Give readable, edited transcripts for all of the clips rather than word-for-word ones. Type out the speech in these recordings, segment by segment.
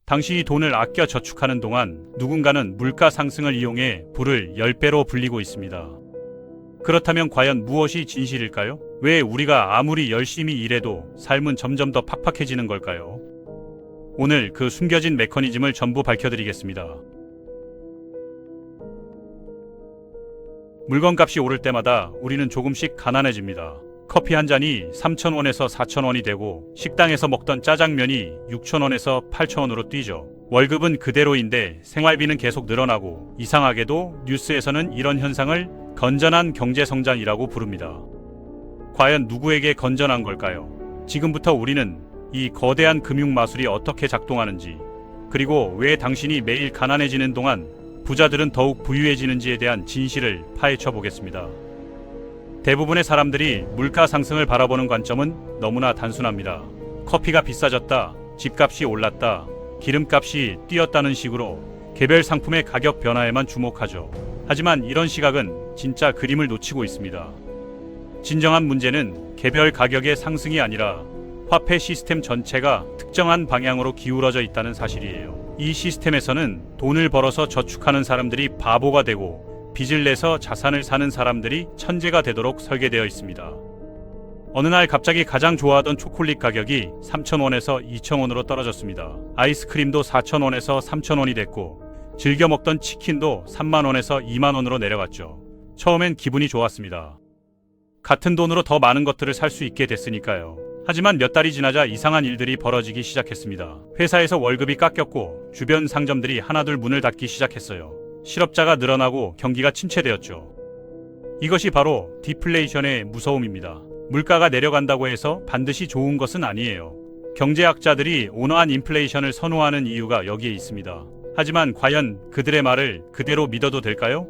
당신이 돈을 아껴 저축하는 동안 누군가는 물가 상승을 이용해 부를 10배로 불리고 있습니다. 그렇다면 과연 무엇이 진실일까요? 왜 우리가 아무리 열심히 일해도 삶은 점점 더 팍팍해지는 걸까요? 오늘 그 숨겨진 메커니즘을 전부 밝혀드리겠습니다. 물건값이 오를 때마다 우리는 조금씩 가난해집니다. 커피 한 잔이 3,000원에서 4,000원이 되고 식당에서 먹던 짜장면이 6,000원에서 8,000원으로 뛰죠. 월급은 그대로인데 생활비는 계속 늘어나고 이상하게도 뉴스에서는 이런 현상을 건전한 경제성장이라고 부릅니다. 과연 누구에게 건전한 걸까요? 지금부터 우리는 이 거대한 금융마술이 어떻게 작동하는지, 그리고 왜 당신이 매일 가난해지는 동안 부자들은 더욱 부유해지는지에 대한 진실을 파헤쳐 보겠습니다. 대부분의 사람들이 물가 상승을 바라보는 관점은 너무나 단순합니다. 커피가 비싸졌다, 집값이 올랐다, 기름값이 뛰었다는 식으로 개별 상품의 가격 변화에만 주목하죠. 하지만 이런 시각은 진짜 그림을 놓치고 있습니다. 진정한 문제는 개별 가격의 상승이 아니라 화폐 시스템 전체가 특정한 방향으로 기울어져 있다는 사실이에요. 이 시스템에서는 돈을 벌어서 저축하는 사람들이 바보가 되고 빚을 내서 자산을 사는 사람들이 천재가 되도록 설계되어 있습니다. 어느 날 갑자기 가장 좋아하던 초콜릿 가격이 3,000원에서 2,000원으로 떨어졌습니다. 아이스크림도 4,000원에서 3,000원이 됐고 즐겨 먹던 치킨도 3만원에서 2만원으로 내려갔죠. 처음엔 기분이 좋았습니다. 같은 돈으로 더 많은 것들을 살 수 있게 됐으니까요. 하지만 몇 달이 지나자 이상한 일들이 벌어지기 시작했습니다. 회사에서 월급이 깎였고 주변 상점들이 하나둘 문을 닫기 시작했어요. 실업자가 늘어나고 경기가 침체되었죠. 이것이 바로 디플레이션의 무서움입니다. 물가가 내려간다고 해서 반드시 좋은 것은 아니에요. 경제학자들이 온화한 인플레이션을 선호하는 이유가 여기에 있습니다. 하지만 과연 그들의 말을 그대로 믿어도 될까요?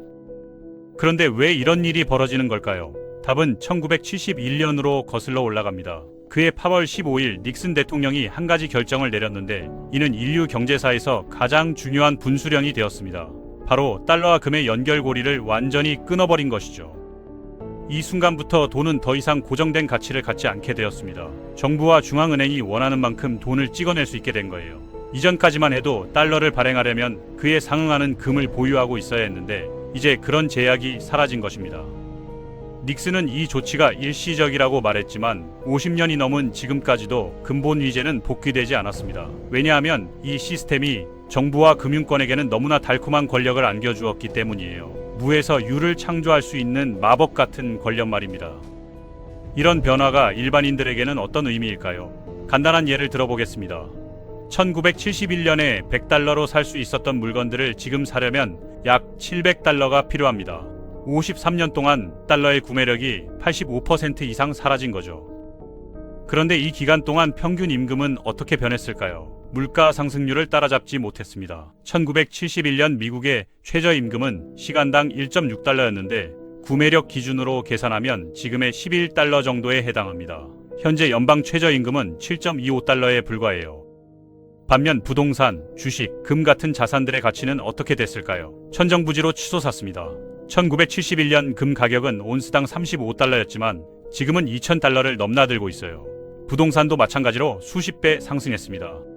그런데 왜 이런 일이 벌어지는 걸까요? 답은 1971년으로 거슬러 올라갑니다. 그해 8월 15일 닉슨 대통령이 한 가지 결정을 내렸는데 이는 인류 경제사에서 가장 중요한 분수령이 되었습니다. 바로 달러와 금의 연결고리를 완전히 끊어버린 것이죠. 이 순간부터 돈은 더 이상 고정된 가치를 갖지 않게 되었습니다. 정부와 중앙은행이 원하는 만큼 돈을 찍어낼 수 있게 된 거예요. 이전까지만 해도 달러를 발행하려면 그에 상응하는 금을 보유하고 있어야 했는데 이제 그런 제약이 사라진 것입니다. 닉슨은 이 조치가 일시적이라고 말했지만 50년이 넘은 지금까지도 근본 위제는 복귀되지 않았습니다. 왜냐하면 이 시스템이 정부와 금융권에게는 너무나 달콤한 권력을 안겨주었기 때문이에요. 무에서 유를 창조할 수 있는 마법 같은 권력 말입니다. 이런 변화가 일반인들에게는 어떤 의미일까요? 간단한 예를 들어보겠습니다. 1971년에 100달러로 살 수 있었던 물건들을 지금 사려면 약 700달러가 필요합니다. 53년 동안 달러의 구매력이 85% 이상 사라진 거죠. 그런데 이 기간 동안 평균 임금은 어떻게 변했을까요? 물가 상승률을 따라잡지 못했습니다. 1971년 미국의 최저임금은 시간당 1.6달러였는데 구매력 기준으로 계산하면 지금의 11달러 정도에 해당합니다. 현재 연방 최저임금은 7.25달러에 불과해요. 반면 부동산, 주식, 금 같은 자산들의 가치는 어떻게 됐을까요? 천정부지로 치솟았습니다. 1971년 금 가격은 온스당 35달러였지만 지금은 2,000달러를 넘나들고 있어요. 부동산도 마찬가지로 수십 배 상승했습니다.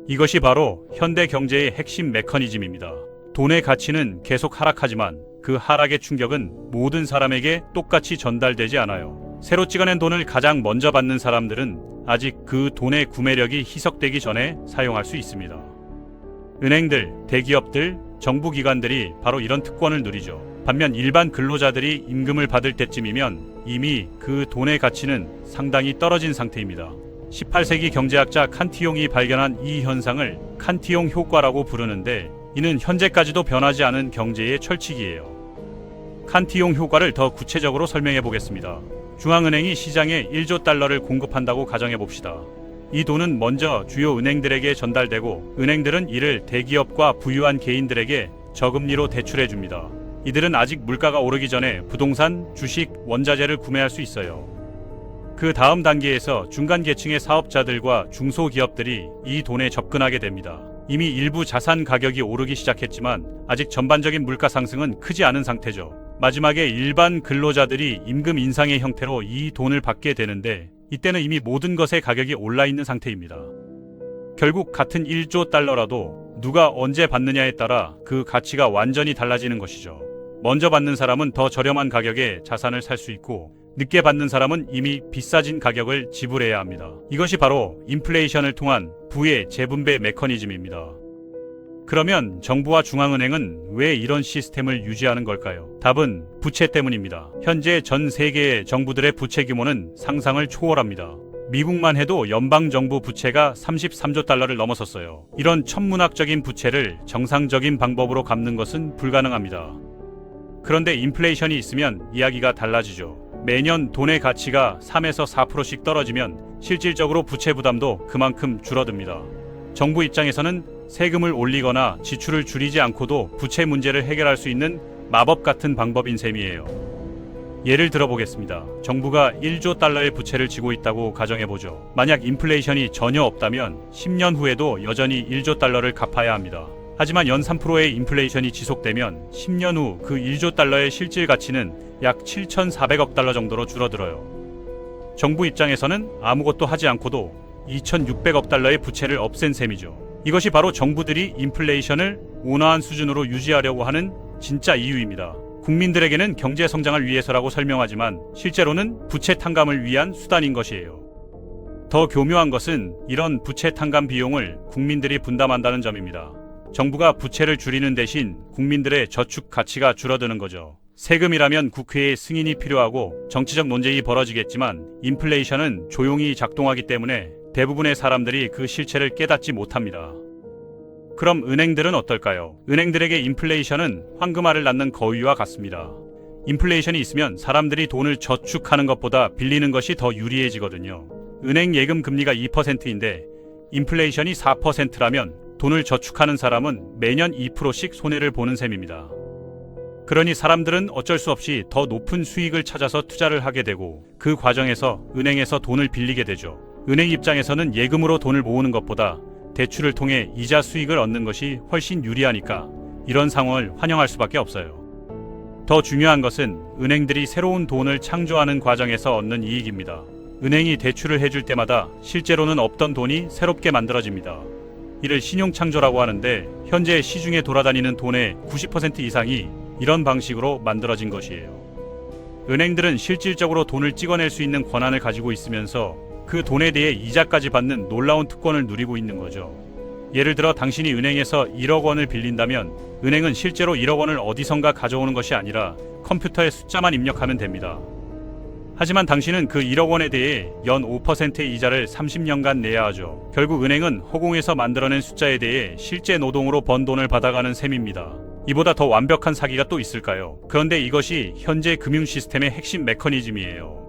이것이 바로 현대 경제의 핵심 메커니즘입니다. 돈의 가치는 계속 하락하지만 그 하락의 충격은 모든 사람에게 똑같이 전달되지 않아요. 새로 찍어낸 돈을 가장 먼저 받는 사람들은 아직 그 돈의 구매력이 희석되기 전에 사용할 수 있습니다. 은행들, 대기업들, 정부기관들이 바로 이런 특권을 누리죠. 반면 일반 근로자들이 임금을 받을 때쯤이면 이미 그 돈의 가치는 상당히 떨어진 상태입니다. 18세기 경제학자 칸티용이 발견한 이 현상을 칸티용 효과라고 부르는데 이는 현재까지도 변하지 않은 경제의 철칙이에요. 칸티용 효과를 더 구체적으로 설명해 보겠습니다. 중앙은행이 시장에 1조 달러를 공급한다고 가정해 봅시다. 이 돈은 먼저 주요 은행들에게 전달되고 은행들은 이를 대기업과 부유한 개인들에게 저금리로 대출해 줍니다. 이들은 아직 물가가 오르기 전에 부동산, 주식, 원자재를 구매할 수 있어요. 그 다음 단계에서 중간 계층의 사업자들과 중소기업들이 이 돈에 접근하게 됩니다. 이미 일부 자산 가격이 오르기 시작했지만 아직 전반적인 물가 상승은 크지 않은 상태죠. 마지막에 일반 근로자들이 임금 인상의 형태로 이 돈을 받게 되는데 이때는 이미 모든 것의 가격이 올라 있는 상태입니다. 결국 같은 1조 달러라도 누가 언제 받느냐에 따라 그 가치가 완전히 달라지는 것이죠. 먼저 받는 사람은 더 저렴한 가격에 자산을 살 수 있고 늦게 받는 사람은 이미 비싸진 가격을 지불해야 합니다. 이것이 바로 인플레이션을 통한 부의 재분배 메커니즘입니다. 그러면 정부와 중앙은행은 왜 이런 시스템을 유지하는 걸까요? 답은 부채 때문입니다. 현재 전 세계의 정부들의 부채 규모는 상상을 초월합니다. 미국만 해도 연방정부 부채가 33조 달러를 넘어섰어요. 이런 천문학적인 부채를 정상적인 방법으로 갚는 것은 불가능합니다. 그런데 인플레이션이 있으면 이야기가 달라지죠. 매년 돈의 가치가 3에서 4%씩 떨어지면 실질적으로 부채 부담도 그만큼 줄어듭니다. 정부 입장에서는 세금을 올리거나 지출을 줄이지 않고도 부채 문제를 해결할 수 있는 마법 같은 방법인 셈이에요. 예를 들어보겠습니다. 정부가 1조 달러의 부채를 지고 있다고 가정해보죠. 만약 인플레이션이 전혀 없다면 10년 후에도 여전히 1조 달러를 갚아야 합니다. 하지만 연 3%의 인플레이션이 지속되면 10년 후 그 1조 달러의 실질 가치는 약 7,400억 달러 정도로 줄어들어요. 정부 입장에서는 아무것도 하지 않고도 2,600억 달러의 부채를 없앤 셈이죠. 이것이 바로 정부들이 인플레이션을 온화한 수준으로 유지하려고 하는 진짜 이유입니다. 국민들에게는 경제 성장을 위해서라고 설명하지만 실제로는 부채 탕감을 위한 수단인 것이에요. 더 교묘한 것은 이런 부채 탕감 비용을 국민들이 분담한다는 점입니다. 정부가 부채를 줄이는 대신 국민들의 저축 가치가 줄어드는 거죠. 세금이라면 국회의 승인이 필요하고 정치적 논쟁이 벌어지겠지만 인플레이션은 조용히 작동하기 때문에 대부분의 사람들이 그 실체를 깨닫지 못합니다. 그럼 은행들은 어떨까요? 은행들에게 인플레이션은 황금알을 낳는 거위와 같습니다. 인플레이션이 있으면 사람들이 돈을 저축하는 것보다 빌리는 것이 더 유리해지거든요. 은행 예금 금리가 2%인데 인플레이션이 4%라면 돈을 저축하는 사람은 매년 2%씩 손해를 보는 셈입니다. 그러니 사람들은 어쩔 수 없이 더 높은 수익을 찾아서 투자를 하게 되고 그 과정에서 은행에서 돈을 빌리게 되죠. 은행 입장에서는 예금으로 돈을 모으는 것보다 대출을 통해 이자 수익을 얻는 것이 훨씬 유리하니까 이런 상황을 환영할 수밖에 없어요. 더 중요한 것은 은행들이 새로운 돈을 창조하는 과정에서 얻는 이익입니다. 은행이 대출을 해줄 때마다 실제로는 없던 돈이 새롭게 만들어집니다. 이를 신용창조라고 하는데 현재 시중에 돌아다니는 돈의 90% 이상이 이런 방식으로 만들어진 것이에요. 은행들은 실질적으로 돈을 찍어낼 수 있는 권한을 가지고 있으면서 그 돈에 대해 이자까지 받는 놀라운 특권을 누리고 있는 거죠. 예를 들어 당신이 은행에서 1억 원을 빌린다면 은행은 실제로 1억 원을 어디선가 가져오는 것이 아니라 컴퓨터에 숫자만 입력하면 됩니다. 하지만 당신은 그 1억 원에 대해 연 5%의 이자를 30년간 내야 하죠. 결국 은행은 허공에서 만들어낸 숫자에 대해 실제 노동으로 번 돈을 받아가는 셈입니다. 이보다 더 완벽한 사기가 또 있을까요? 그런데 이것이 현재 금융 시스템의 핵심 메커니즘이에요.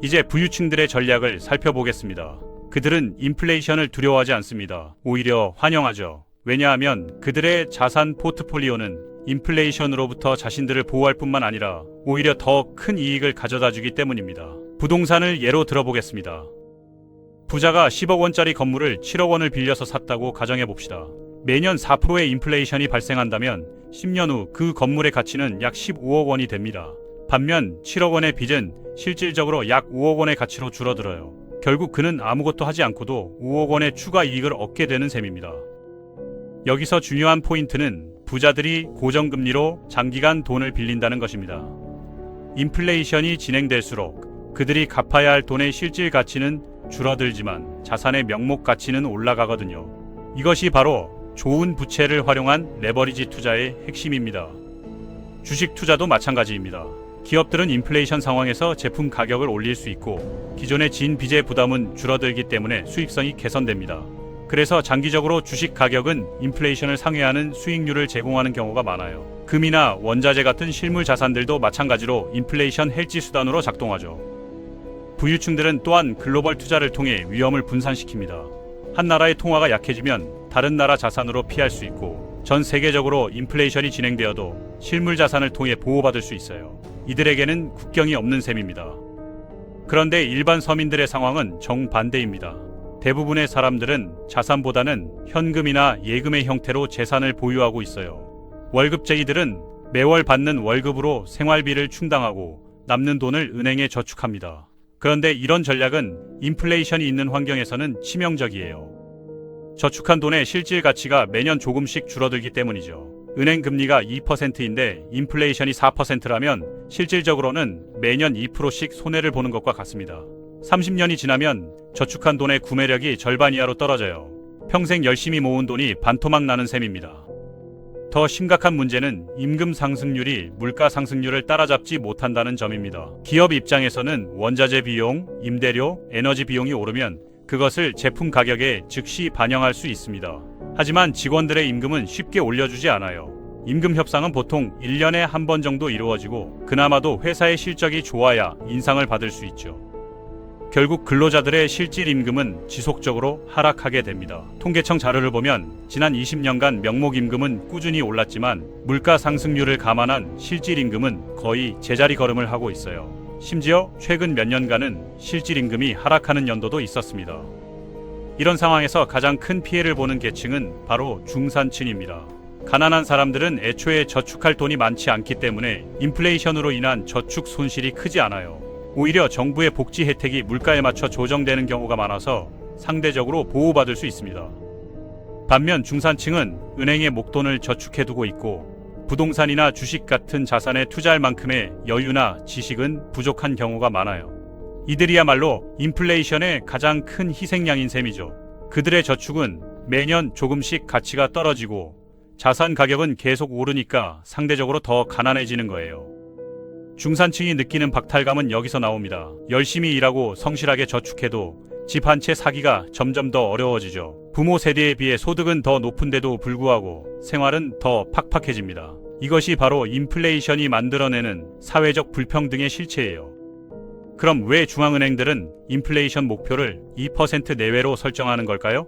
이제 부유층들의 전략을 살펴보겠습니다. 그들은 인플레이션을 두려워하지 않습니다. 오히려 환영하죠. 왜냐하면 그들의 자산 포트폴리오는 인플레이션으로부터 자신들을 보호할 뿐만 아니라 오히려 더 큰 이익을 가져다 주기 때문입니다. 부동산을 예로 들어보겠습니다. 부자가 10억 원짜리 건물을 7억 원을 빌려서 샀다고 가정해 봅시다. 매년 4%의 인플레이션이 발생한다면 10년 후 그 건물의 가치는 약 15억 원이 됩니다. 반면 7억 원의 빚은 실질적으로 약 5억 원의 가치로 줄어들어요. 결국 그는 아무것도 하지 않고도 5억 원의 추가 이익을 얻게 되는 셈입니다. 여기서 중요한 포인트는 부자들이 고정금리로 장기간 돈을 빌린다는 것입니다. 인플레이션이 진행될수록 그들이 갚아야 할 돈의 실질 가치는 줄어들지만 자산의 명목 가치는 올라가거든요. 이것이 바로 좋은 부채를 활용한 레버리지 투자의 핵심입니다. 주식 투자도 마찬가지입니다. 기업들은 인플레이션 상황에서 제품 가격을 올릴 수 있고 기존의 진 빚의 부담은 줄어들기 때문에 수익성이 개선됩니다. 그래서 장기적으로 주식 가격은 인플레이션을 상회하는 수익률을 제공하는 경우가 많아요. 금이나 원자재 같은 실물 자산들도 마찬가지로 인플레이션 해지 수단으로 작동하죠. 부유층들은 또한 글로벌 투자를 통해 위험을 분산시킵니다. 한 나라의 통화가 약해지면 다른 나라 자산으로 피할 수 있고 전 세계적으로 인플레이션이 진행되어도 실물 자산을 통해 보호받을 수 있어요. 이들에게는 국경이 없는 셈입니다. 그런데 일반 서민들의 상황은 정반대입니다. 대부분의 사람들은 자산보다는 현금이나 예금의 형태로 재산을 보유하고 있어요. 월급쟁이들은 매월 받는 월급으로 생활비를 충당하고 남는 돈을 은행에 저축합니다. 그런데 이런 전략은 인플레이션이 있는 환경에서는 치명적이에요. 저축한 돈의 실질 가치가 매년 조금씩 줄어들기 때문이죠. 은행 금리가 2%인데 인플레이션이 4%라면 실질적으로는 매년 2%씩 손해를 보는 것과 같습니다. 30년이 지나면 저축한 돈의 구매력이 절반 이하로 떨어져요. 평생 열심히 모은 돈이 반토막 나는 셈입니다. 더 심각한 문제는 임금 상승률이 물가 상승률을 따라잡지 못한다는 점입니다. 기업 입장에서는 원자재 비용, 임대료, 에너지 비용이 오르면 그것을 제품 가격에 즉시 반영할 수 있습니다. 하지만 직원들의 임금은 쉽게 올려주지 않아요. 임금 협상은 보통 1년에 한 번 정도 이루어지고 그나마도 회사의 실적이 좋아야 인상을 받을 수 있죠. 결국 근로자들의 실질 임금은 지속적으로 하락하게 됩니다. 통계청 자료를 보면 지난 20년간 명목 임금은 꾸준히 올랐지만 물가 상승률을 감안한 실질 임금은 거의 제자리 걸음을 하고 있어요. 심지어 최근 몇 년간은 실질 임금이 하락하는 연도도 있었습니다. 이런 상황에서 가장 큰 피해를 보는 계층은 바로 중산층입니다. 가난한 사람들은 애초에 저축할 돈이 많지 않기 때문에 인플레이션으로 인한 저축 손실이 크지 않아요. 오히려 정부의 복지 혜택이 물가에 맞춰 조정되는 경우가 많아서 상대적으로 보호받을 수 있습니다. 반면 중산층은 은행에 목돈을 저축해두고 있고 부동산이나 주식 같은 자산에 투자할 만큼의 여유나 지식은 부족한 경우가 많아요. 이들이야말로 인플레이션의 가장 큰 희생양인 셈이죠. 그들의 저축은 매년 조금씩 가치가 떨어지고 자산 가격은 계속 오르니까 상대적으로 더 가난해지는 거예요. 중산층이 느끼는 박탈감은 여기서 나옵니다. 열심히 일하고 성실하게 저축해도 집 한 채 사기가 점점 더 어려워지죠. 부모 세대에 비해 소득은 더 높은데도 불구하고 생활은 더 팍팍해집니다. 이것이 바로 인플레이션이 만들어내는 사회적 불평등의 실체예요. 그럼 왜 중앙은행들은 인플레이션 목표를 2% 내외로 설정하는 걸까요?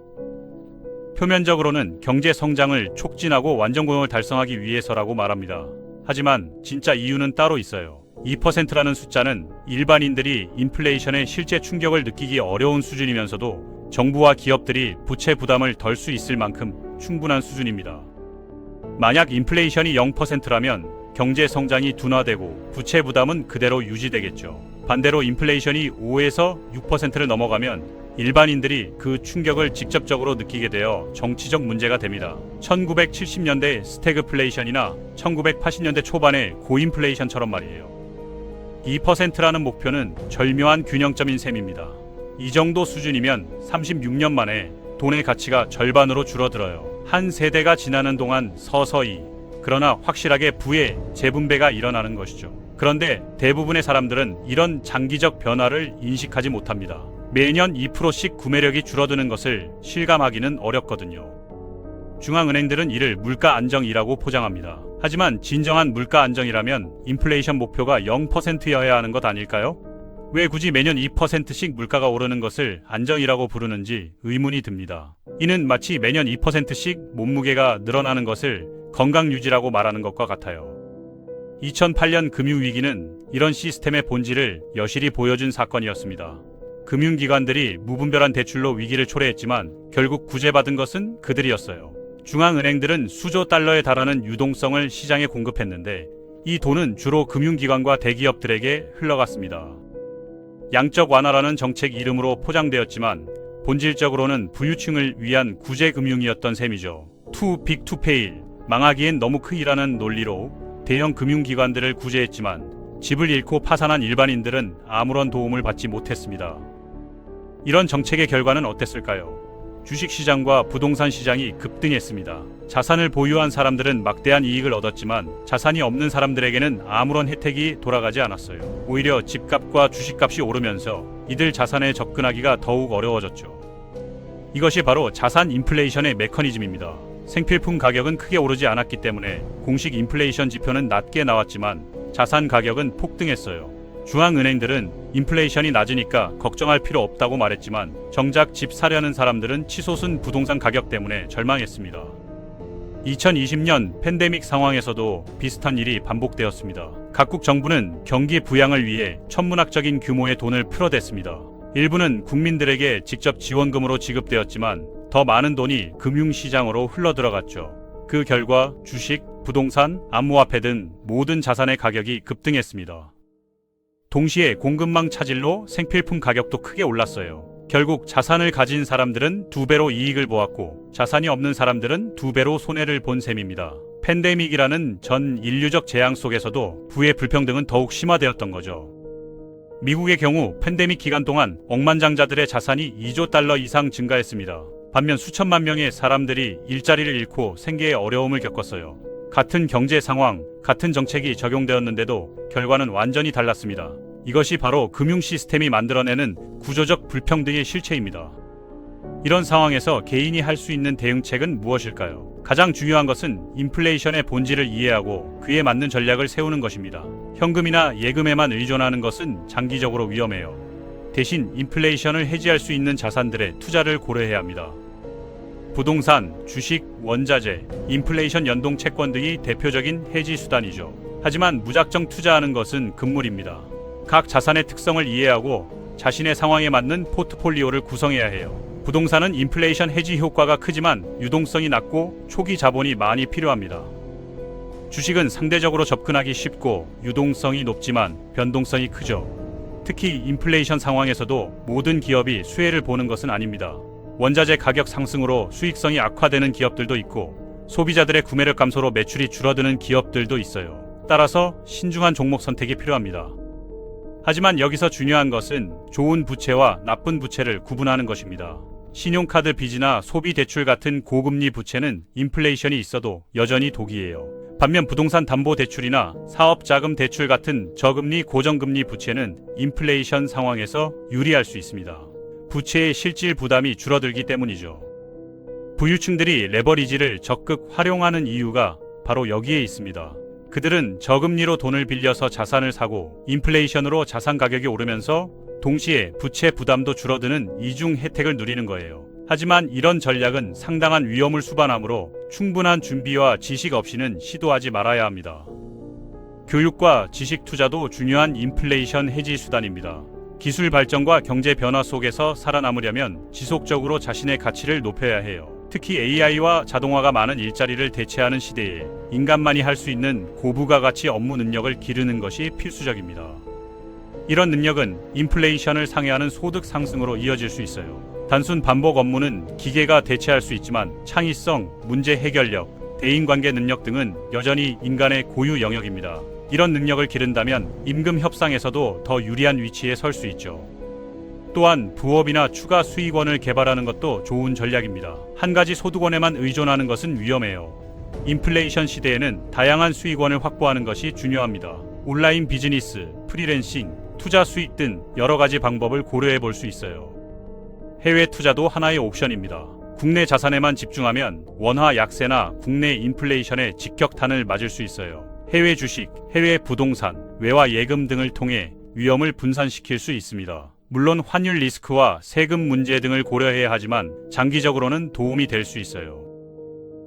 표면적으로는 경제 성장을 촉진하고 완전고용을 달성하기 위해서라고 말합니다. 하지만 진짜 이유는 따로 있어요. 2%라는 숫자는 일반인들이 인플레이션의 실제 충격을 느끼기 어려운 수준이면서도 정부와 기업들이 부채 부담을 덜 수 있을 만큼 충분한 수준입니다. 만약 인플레이션이 0%라면 경제 성장이 둔화되고 부채 부담은 그대로 유지되겠죠. 반대로 인플레이션이 5에서 6%를 넘어가면 일반인들이 그 충격을 직접적으로 느끼게 되어 정치적 문제가 됩니다. 1970년대 스태그플레이션이나 1980년대 초반의 고인플레이션처럼 말이에요. 2%라는 목표는 절묘한 균형점인 셈입니다. 이 정도 수준이면 36년 만에 돈의 가치가 절반으로 줄어들어요. 한 세대가 지나는 동안 서서히 그러나 확실하게 부의 재분배가 일어나는 것이죠. 그런데 대부분의 사람들은 이런 장기적 변화를 인식하지 못합니다. 매년 2%씩 구매력이 줄어드는 것을 실감하기는 어렵거든요. 중앙은행들은 이를 물가 안정이라고 포장합니다. 하지만 진정한 물가 안정이라면 인플레이션 목표가 0%여야 하는 것 아닐까요? 왜 굳이 매년 2%씩 물가가 오르는 것을 안정이라고 부르는지 의문이 듭니다. 이는 마치 매년 2%씩 몸무게가 늘어나는 것을 건강 유지라고 말하는 것과 같아요. 2008년 금융위기는 이런 시스템의 본질을 여실히 보여준 사건이었습니다. 금융기관들이 무분별한 대출로 위기를 초래했지만 결국 구제받은 것은 그들이었어요. 중앙은행들은 수조 달러에 달하는 유동성을 시장에 공급했는데 이 돈은 주로 금융기관과 대기업들에게 흘러갔습니다. 양적 완화라는 정책 이름으로 포장되었지만 본질적으로는 부유층을 위한 구제금융이었던 셈이죠. Too big to fail, 망하기엔 너무 크기라는 논리로 대형 금융기관들을 구제했지만 집을 잃고 파산한 일반인들은 아무런 도움을 받지 못했습니다. 이런 정책의 결과는 어땠을까요? 주식시장과 부동산 시장이 급등했습니다. 자산을 보유한 사람들은 막대한 이익을 얻었지만 자산이 없는 사람들에게는 아무런 혜택이 돌아가지 않았어요. 오히려 집값과 주식값이 오르면서 이들 자산에 접근하기가 더욱 어려워졌죠. 이것이 바로 자산 인플레이션의 메커니즘입니다. 생필품 가격은 크게 오르지 않았기 때문에 공식 인플레이션 지표는 낮게 나왔지만 자산 가격은 폭등했어요. 중앙은행들은 인플레이션이 낮으니까 걱정할 필요 없다고 말했지만 정작 집 사려는 사람들은 치솟은 부동산 가격 때문에 절망했습니다. 2020년 팬데믹 상황에서도 비슷한 일이 반복되었습니다. 각국 정부는 경기 부양을 위해 천문학적인 규모의 돈을 풀어댔습니다. 일부는 국민들에게 직접 지원금으로 지급되었지만 더 많은 돈이 금융시장으로 흘러들어갔죠. 그 결과 주식, 부동산, 암호화폐 등 모든 자산의 가격이 급등했습니다. 동시에 공급망 차질로 생필품 가격도 크게 올랐어요. 결국 자산을 가진 사람들은 2배로 이익을 보았고 자산이 없는 사람들은 2배로 손해를 본 셈입니다. 팬데믹이라는 전 인류적 재앙 속에서도 부의 불평등은 더욱 심화되었던 거죠. 미국의 경우 팬데믹 기간 동안 억만장자들의 자산이 2조 달러 이상 증가했습니다. 반면 수천만 명의 사람들이 일자리를 잃고 생계에 어려움을 겪었어요. 같은 경제 상황, 같은 정책이 적용되었는데도 결과는 완전히 달랐습니다. 이것이 바로 금융 시스템이 만들어내는 구조적 불평등의 실체입니다. 이런 상황에서 개인이 할 수 있는 대응책은 무엇일까요? 가장 중요한 것은 인플레이션의 본질을 이해하고 그에 맞는 전략을 세우는 것입니다. 현금이나 예금에만 의존하는 것은 장기적으로 위험해요. 대신 인플레이션을 해지할 수 있는 자산들의 투자를 고려해야 합니다. 부동산, 주식, 원자재, 인플레이션 연동 채권 등이 대표적인 해지 수단이죠. 하지만 무작정 투자하는 것은 금물입니다. 각 자산의 특성을 이해하고 자신의 상황에 맞는 포트폴리오를 구성해야 해요. 부동산은 인플레이션 해지 효과가 크지만 유동성이 낮고 초기 자본이 많이 필요합니다. 주식은 상대적으로 접근하기 쉽고 유동성이 높지만 변동성이 크죠. 특히 인플레이션 상황에서도 모든 기업이 수혜를 보는 것은 아닙니다. 원자재 가격 상승으로 수익성이 악화되는 기업들도 있고 소비자들의 구매력 감소로 매출이 줄어드는 기업들도 있어요. 따라서 신중한 종목 선택이 필요합니다. 하지만 여기서 중요한 것은 좋은 부채와 나쁜 부채를 구분하는 것입니다. 신용카드 빚이나 소비대출 같은 고금리 부채는 인플레이션이 있어도 여전히 독이에요. 반면 부동산 담보대출이나 사업자금 대출 같은 저금리 고정금리 부채는 인플레이션 상황에서 유리할 수 있습니다. 부채의 실질 부담이 줄어들기 때문이죠. 부유층들이 레버리지를 적극 활용하는 이유가 바로 여기에 있습니다. 그들은 저금리로 돈을 빌려서 자산을 사고 인플레이션으로 자산 가격이 오르면서 동시에 부채 부담도 줄어드는 이중 혜택을 누리는 거예요. 하지만 이런 전략은 상당한 위험을 수반하므로 충분한 준비와 지식 없이는 시도하지 말아야 합니다. 교육과 지식 투자도 중요한 인플레이션 해지 수단입니다. 기술 발전과 경제 변화 속에서 살아남으려면 지속적으로 자신의 가치를 높여야 해요. 특히 AI와 자동화가 많은 일자리를 대체하는 시대에 인간만이 할 수 있는 고부가 가치 업무 능력을 기르는 것이 필수적입니다. 이런 능력은 인플레이션을 상회하는 소득 상승으로 이어질 수 있어요. 단순 반복 업무는 기계가 대체할 수 있지만 창의성, 문제 해결력, 대인관계 능력 등은 여전히 인간의 고유 영역입니다. 이런 능력을 기른다면 임금 협상에서도 더 유리한 위치에 설 수 있죠. 또한 부업이나 추가 수익원을 개발하는 것도 좋은 전략입니다. 한 가지 소득원에만 의존하는 것은 위험해요. 인플레이션 시대에는 다양한 수익원을 확보하는 것이 중요합니다. 온라인 비즈니스, 프리랜싱, 투자 수익 등 여러 가지 방법을 고려해 볼 수 있어요. 해외 투자도 하나의 옵션입니다. 국내 자산에만 집중하면 원화 약세나 국내 인플레이션에 직격탄을 맞을 수 있어요. 해외 주식, 해외 부동산, 외화 예금 등을 통해 위험을 분산시킬 수 있습니다. 물론 환율 리스크와 세금 문제 등을 고려해야 하지만 장기적으로는 도움이 될 수 있어요.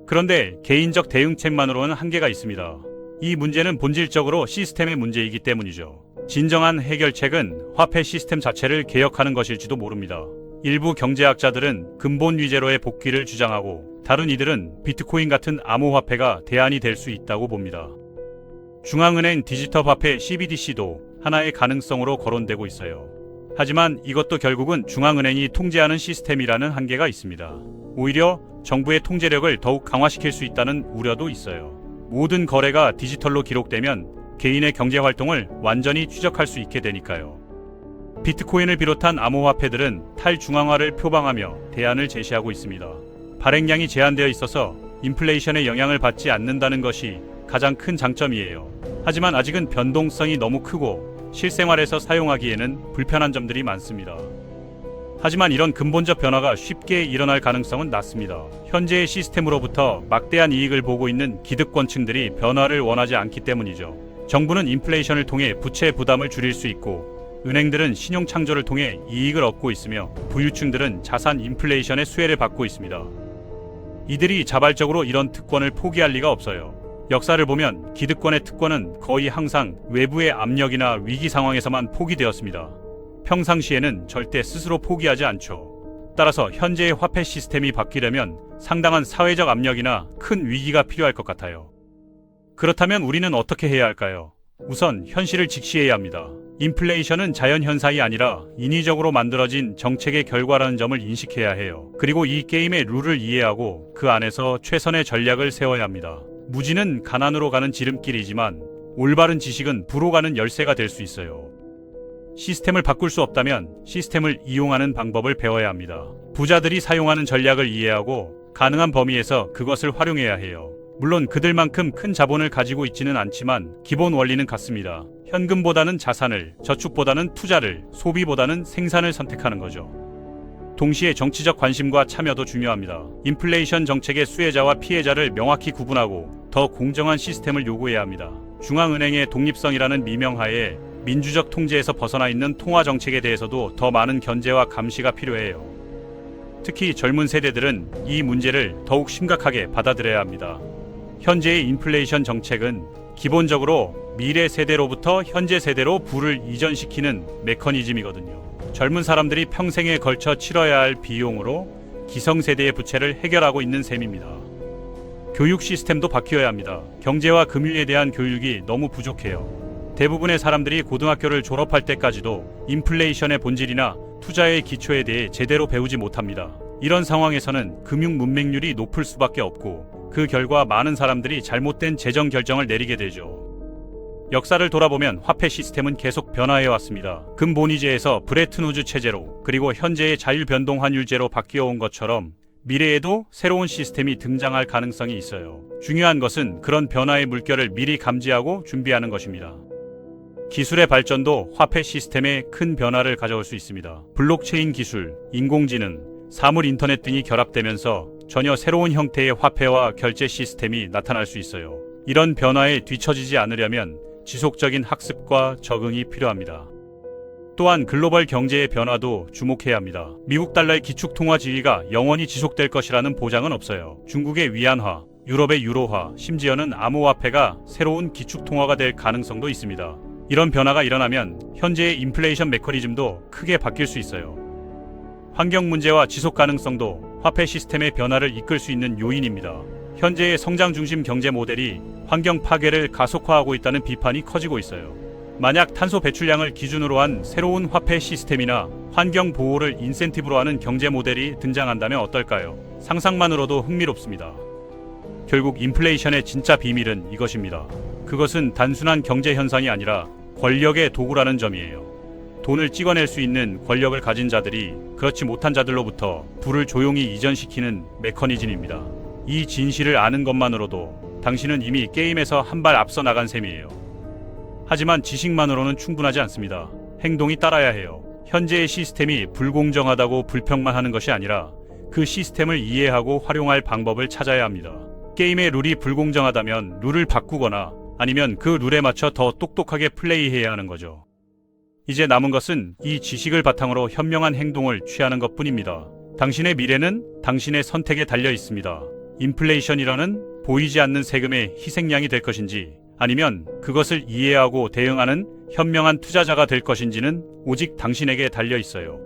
그런데 개인적 대응책만으로는 한계가 있습니다. 이 문제는 본질적으로 시스템의 문제이기 때문이죠. 진정한 해결책은 화폐 시스템 자체를 개혁하는 것일지도 모릅니다. 일부 경제학자들은 근본 위제로의 복귀를 주장하고 다른 이들은 비트코인 같은 암호화폐가 대안이 될 수 있다고 봅니다. 중앙은행 디지털 화폐 CBDC도 하나의 가능성으로 거론되고 있어요. 하지만 이것도 결국은 중앙은행이 통제하는 시스템이라는 한계가 있습니다. 오히려 정부의 통제력을 더욱 강화시킬 수 있다는 우려도 있어요. 모든 거래가 디지털로 기록되면 개인의 경제활동을 완전히 추적할 수 있게 되니까요. 비트코인을 비롯한 암호화폐들은 탈중앙화를 표방하며 대안을 제시하고 있습니다. 발행량이 제한되어 있어서 인플레이션의 영향을 받지 않는다는 것이 가장 큰 장점이에요. 하지만 아직은 변동성이 너무 크고 실생활에서 사용하기에는 불편한 점들이 많습니다. 하지만 이런 근본적 변화가 쉽게 일어날 가능성은 낮습니다. 현재의 시스템으로부터 막대한 이익을 보고 있는 기득권층들이 변화를 원하지 않기 때문이죠. 정부는 인플레이션을 통해 부채 부담을 줄일 수 있고 은행들은 신용 창조를 통해 이익을 얻고 있으며 부유층들은 자산 인플레이션의 수혜를 받고 있습니다. 이들이 자발적으로 이런 특권을 포기할 리가 없어요. 역사를 보면 기득권의 특권은 거의 항상 외부의 압력이나 위기 상황에서만 포기되었습니다. 평상시에는 절대 스스로 포기하지 않죠. 따라서 현재의 화폐 시스템이 바뀌려면 상당한 사회적 압력이나 큰 위기가 필요할 것 같아요. 그렇다면 우리는 어떻게 해야 할까요? 우선 현실을 직시해야 합니다. 인플레이션은 자연현상이 아니라 인위적으로 만들어진 정책의 결과라는 점을 인식해야 해요. 그리고 이 게임의 룰을 이해하고 그 안에서 최선의 전략을 세워야 합니다. 무지는 가난으로 가는 지름길이지만 올바른 지식은 부로 가는 열쇠가 될 수 있어요. 시스템을 바꿀 수 없다면 시스템을 이용하는 방법을 배워야 합니다. 부자들이 사용하는 전략을 이해하고 가능한 범위에서 그것을 활용해야 해요. 물론 그들만큼 큰 자본을 가지고 있지는 않지만 기본 원리는 같습니다. 현금보다는 자산을, 저축보다는 투자를, 소비보다는 생산을 선택하는 거죠. 동시에 정치적 관심과 참여도 중요합니다. 인플레이션 정책의 수혜자와 피해자를 명확히 구분하고 더 공정한 시스템을 요구해야 합니다. 중앙은행의 독립성이라는 미명하에 민주적 통제에서 벗어나 있는 통화 정책에 대해서도 더 많은 견제와 감시가 필요해요. 특히 젊은 세대들은 이 문제를 더욱 심각하게 받아들여야 합니다. 현재의 인플레이션 정책은 기본적으로 미래 세대로부터 현재 세대로 부를 이전시키는 메커니즘이거든요. 젊은 사람들이 평생에 걸쳐 치러야 할 비용으로 기성세대의 부채를 해결하고 있는 셈입니다. 교육 시스템도 바뀌어야 합니다. 경제와 금융에 대한 교육이 너무 부족해요. 대부분의 사람들이 고등학교를 졸업할 때까지도 인플레이션의 본질이나 투자의 기초에 대해 제대로 배우지 못합니다. 이런 상황에서는 금융 문맹률이 높을 수밖에 없고 그 결과 많은 사람들이 잘못된 재정 결정을 내리게 되죠. 역사를 돌아보면 화폐 시스템은 계속 변화해 왔습니다. 근본위제에서 브레튼우즈 체제로 그리고 현재의 자율변동환율제로 바뀌어 온 것처럼 미래에도 새로운 시스템이 등장할 가능성이 있어요. 중요한 것은 그런 변화의 물결을 미리 감지하고 준비하는 것입니다. 기술의 발전도 화폐 시스템에 큰 변화를 가져올 수 있습니다. 블록체인 기술, 인공지능, 사물 인터넷 등이 결합되면서 전혀 새로운 형태의 화폐와 결제 시스템이 나타날 수 있어요. 이런 변화에 뒤처지지 않으려면 지속적인 학습과 적응이 필요합니다. 또한 글로벌 경제의 변화도 주목해야 합니다. 미국 달러의 기축통화 지위가 영원히 지속될 것이라는 보장은 없어요. 중국의 위안화, 유럽의 유로화, 심지어는 암호화폐가 새로운 기축통화가 될 가능성도 있습니다. 이런 변화가 일어나면 현재의 인플레이션 메커니즘도 크게 바뀔 수 있어요. 환경 문제와 지속 가능성도 화폐 시스템의 변화를 이끌 수 있는 요인입니다. 현재의 성장 중심 경제 모델이 환경 파괴를 가속화하고 있다는 비판이 커지고 있어요. 만약 탄소 배출량을 기준으로 한 새로운 화폐 시스템이나 환경 보호를 인센티브로 하는 경제 모델이 등장한다면 어떨까요? 상상만으로도 흥미롭습니다. 결국 인플레이션의 진짜 비밀은 이것입니다. 그것은 단순한 경제 현상이 아니라 권력의 도구라는 점이에요. 돈을 찍어낼 수 있는 권력을 가진 자들이 그렇지 못한 자들로부터 부를 조용히 이전시키는 메커니즘입니다. 이 진실을 아는 것만으로도 당신은 이미 게임에서 한 발 앞서 나간 셈이에요. 하지만 지식만으로는 충분하지 않습니다. 행동이 따라야 해요. 현재의 시스템이 불공정하다고 불평만 하는 것이 아니라 그 시스템을 이해하고 활용할 방법을 찾아야 합니다. 게임의 룰이 불공정하다면 룰을 바꾸거나 아니면 그 룰에 맞춰 더 똑똑하게 플레이해야 하는 거죠. 이제 남은 것은 이 지식을 바탕으로 현명한 행동을 취하는 것뿐입니다. 당신의 미래는 당신의 선택에 달려 있습니다. 인플레이션이라는 보이지 않는 세금의 희생양이 될 것인지 아니면 그것을 이해하고 대응하는 현명한 투자자가 될 것인지는 오직 당신에게 달려 있어요.